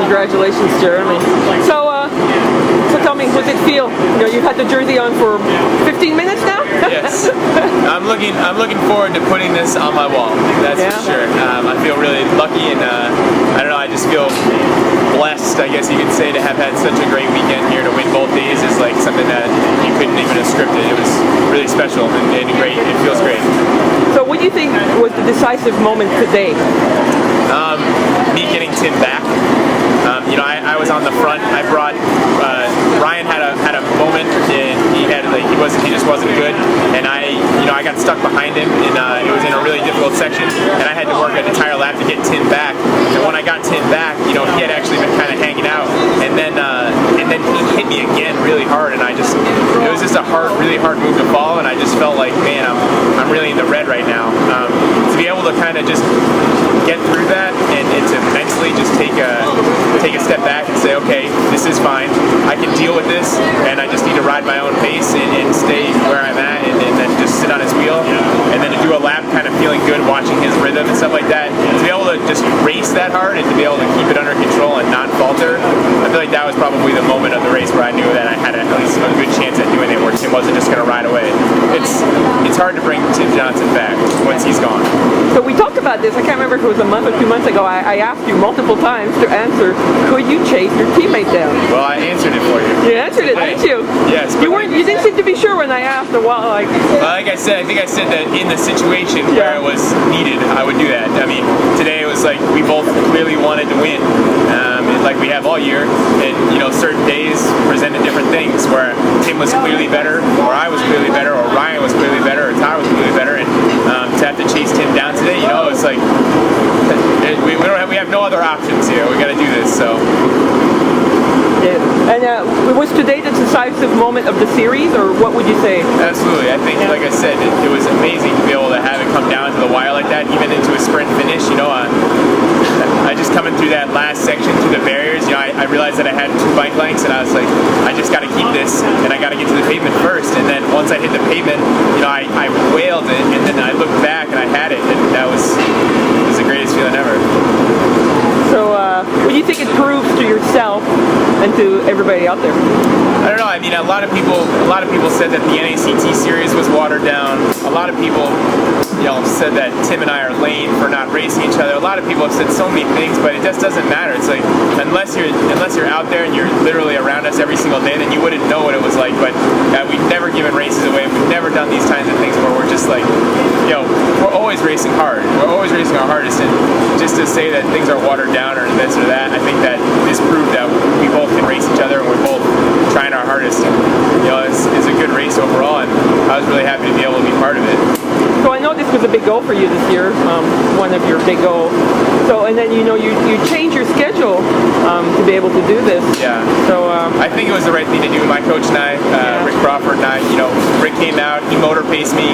Congratulations, Jeremy. So tell me, what does it feel? You know, you've had the jersey on for 15 minutes now? Yes. I'm looking forward to putting this on my wall. That's for sure. I feel really lucky, and I don't know. I just feel blessed, I guess you could say, to have had such a great weekend here. To win both days is like something that you couldn't even have scripted. It was really special and great. It feels great. So, what do you think was the decisive moment today? Me getting Tim back. You know, I was on the front. I brought Ryan had a moment, and he just wasn't good, and I got stuck behind him, and it was in a really difficult section, and I had to work an entire lap to get Tim back. And when I got Tim back, you know, he had actually been kind of hanging out, and then he hit me again really hard, and it was just a really hard move to follow, and I just felt like, man, I'm really in the red right now. To be able to kind of just get through that and to mentally just take a step back and say, okay, this is fine. I can deal with this, and I just need to ride my own pace and stay where I'm at, and then just sit on his wheel, and then to do a lap kind of feeling good, watching his rhythm and stuff like that. To be able to just race that hard and to be able to keep it under control and not falter, I feel like that was probably the moment of the race where I knew that I had at least a good chance at doing it, where Tim wasn't just going to ride away. It's hard to bring Tim Johnson back once he's gone. So we talked about this, I can't remember if it was a month or 2 months ago, I asked you multiple times to answer, could you chase your teammate down? Well, I answered it for you. You answered it, didn't you? Yes. You didn't seem to be sure when I asked a while, like I said, I think I said that in the situation where it was needed, I would do that. I mean, today it was like we both clearly wanted to win, like we have all year, and you know, certain days presented different things where Tim was clearly better, or I was clearly better, or Ryan was clearly better, or Tyler was clearly better, and to have to chase Tim down today, you know, it's like we have no other options here. We got to do this. So. Yeah. And was today the decisive moment of the series, or what would you say? Absolutely. I think, like I said, it was amazing to be able to have it come down to the wire like that, even into a sprint finish. You know, I just coming through that last section through the barriers, you know, I realized that I had 2 bike lengths, and I was like, I just got to keep this, and I got to get to the pavement first. And then once I hit the pavement, you know, I wailed it, and then I looked back and I had it, and it was the greatest feeling ever. So, what do you think it proves to yourself and to everybody out there? I don't know. I mean, a lot of people said that the NACT series was watered down. A lot of people, you know, said that Tim and I are lame for not racing each other. A lot of people have said so many things, but it just doesn't matter. It's like unless you're out there and you're literally around us every single day, then you wouldn't know what it was like. But we've never given races away. We've never done these kinds of things where we're just like, you know, we're always racing hard. We're always racing our hardest, and just to say that things are watered down or this or that, I think that this proved that we both can race each other, and we're both trying our hardest. And, you know, it's a good race overall, and I was really happy to be able to be part of it. So I know this was a big goal for you this year, one of your big goals. So, and then you know you change your schedule to be able to do this. Yeah. So I think it was the right thing to do. My coach and I, Rick Crawford and I, you know, Rick came out, he motor paced me.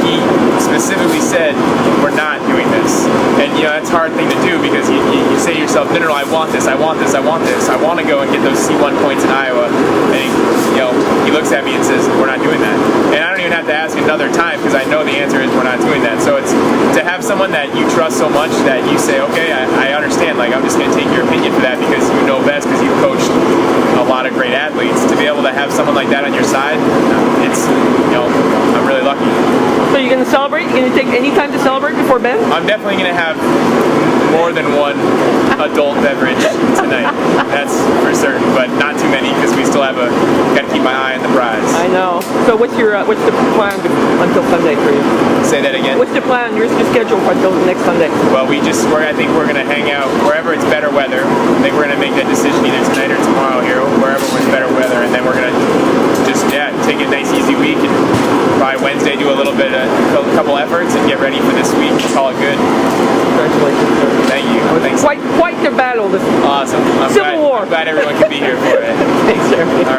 He specifically said, we're not doing this. And you know, that's a hard thing to do because you say to yourself, no, I want this, I want this, I want this. I want to go and get those C1 points in Iowa. And you know, he looks at me and says, we're not doing that. And I don't even have to ask another time because I know the answer is we're not doing that. So it's to have someone that you trust so much that you say, okay, I understand, like I'm just going to take your opinion for that because you know best because you've coached a lot of great athletes. To be able to have someone like that on your side, it's, you know, I'm really lucky. So you're going to celebrate? You're going to take any time to celebrate before bed? I'm definitely going to have more than one adult beverage tonight. That's for certain, but not too many because we still have got to keep my eye on the prize. I know. So what's the plan until Sunday for you? Say that again. What's the plan? Your schedule until next Sunday? Well, I think we're going to hang out wherever it's better weather. I think we're going to make that decision either tonight or tomorrow here, wherever it's better weather, and then we're going to just take a nice easy week and probably Wednesday do a couple efforts and get ready for this week. Call it good. Congratulations. Thank you. Thanks. Quite the battle. This awesome. Civil War. I'm glad everyone can be here for it.